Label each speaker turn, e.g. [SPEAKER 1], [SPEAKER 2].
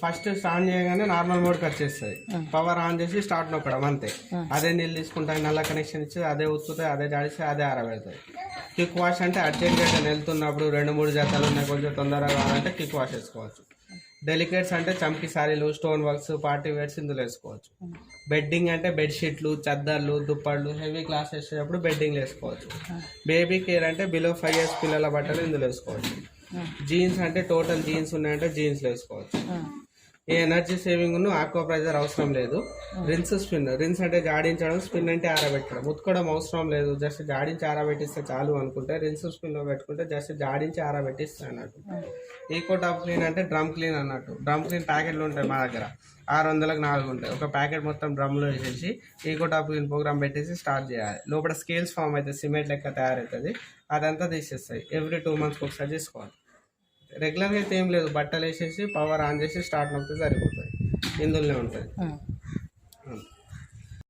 [SPEAKER 1] First start చేయగానే normal మోడ్కి వచ్చేస్తుంది. Power on చేసి స్టార్ట్ నొక్కడం అంతే. అదే నీళ్ళు తీసుకుంటాయి, నల్ల కనెక్షన్ ఇచ్చి అదే ఉత్తుతాయి, అదే జాడిస్తే అదే ఆరబెడతాయి. క్విక్ వాష్ అంటే అర్జెంట్గా వెళ్తున్నప్పుడు 2-3 జతలు ఉన్నాయి, కొంచెం తొందరగా కావాలంటే క్విక్ వాష్ వేసుకోవచ్చు. డెలికేట్స్ అంటే చంకి సారీలు, స్టోన్ వర్క్స్, పార్టీ వేర్స్ ఇందులో వేసుకోవచ్చు. బెడ్డింగ్ అంటే బెడ్షీట్లు, చద్దర్లు, దుప్పళ్ళు, హెవీ క్లాస్ వేసేటప్పుడు బెడ్డింగ్లు వేసుకోవచ్చు. బేబీ కేర్ అంటే బిలో 5 years పిల్లల బట్టలు ఇందులో వేసుకోవచ్చు. జీన్స్ అంటే టోటల్ జీన్స్ ఉన్నాయంటే జీన్స్లో వేసుకోవచ్చు. ఈ ఎనర్జీ సేవింగ్ ఆక్వా ప్రెజర్ అవసరం లేదు. రిన్స్ స్పిన్, రిన్స్ అంటే జాడించడం, స్పిన్ అంటే ఆరబెట్టడం. ఉతకడం అవసరం లేదు, జస్ట్ జాడించి ఆరబెట్టిస్తే చాలు అనుకుంటే రిన్స్ స్పిన్లో పెట్టుకుంటే జస్ట్ జాడించి ఆరబెట్టిస్తాయి అన్నట్టు. ఈకో టాప్ క్లీన్ అంటే డ్రమ్ క్లీన్ అన్నట్టు. డ్రమ్ క్లీన్ ప్యాకెట్లు ఉంటాయి మా దగ్గర, 600కి 4 ఉంటాయి. ఒక ప్యాకెట్ మొత్తం డ్రమ్లో వేసేసి ఈకో టాప్ క్లీన్ ప్రోగ్రామ్ పెట్టేసి స్టార్ట్ చేయాలి. లోపల స్కేల్స్ ఫామ్ అవుతుంది, సిమెంట్ లెక్క తయారవుతుంది, అదంతా తీసేస్తాయి. ఎవ్రీ 2 months ఒకసారి చేసుకోవాలి. రెగ్యులర్గా అయితే ఏం లేదు, బట్టలు వేసేసి పవర్ ఆన్ చేసి స్టార్ట్ నొక్కితే సరిపోతుంది. ఇందులోనే ఉంటుంది.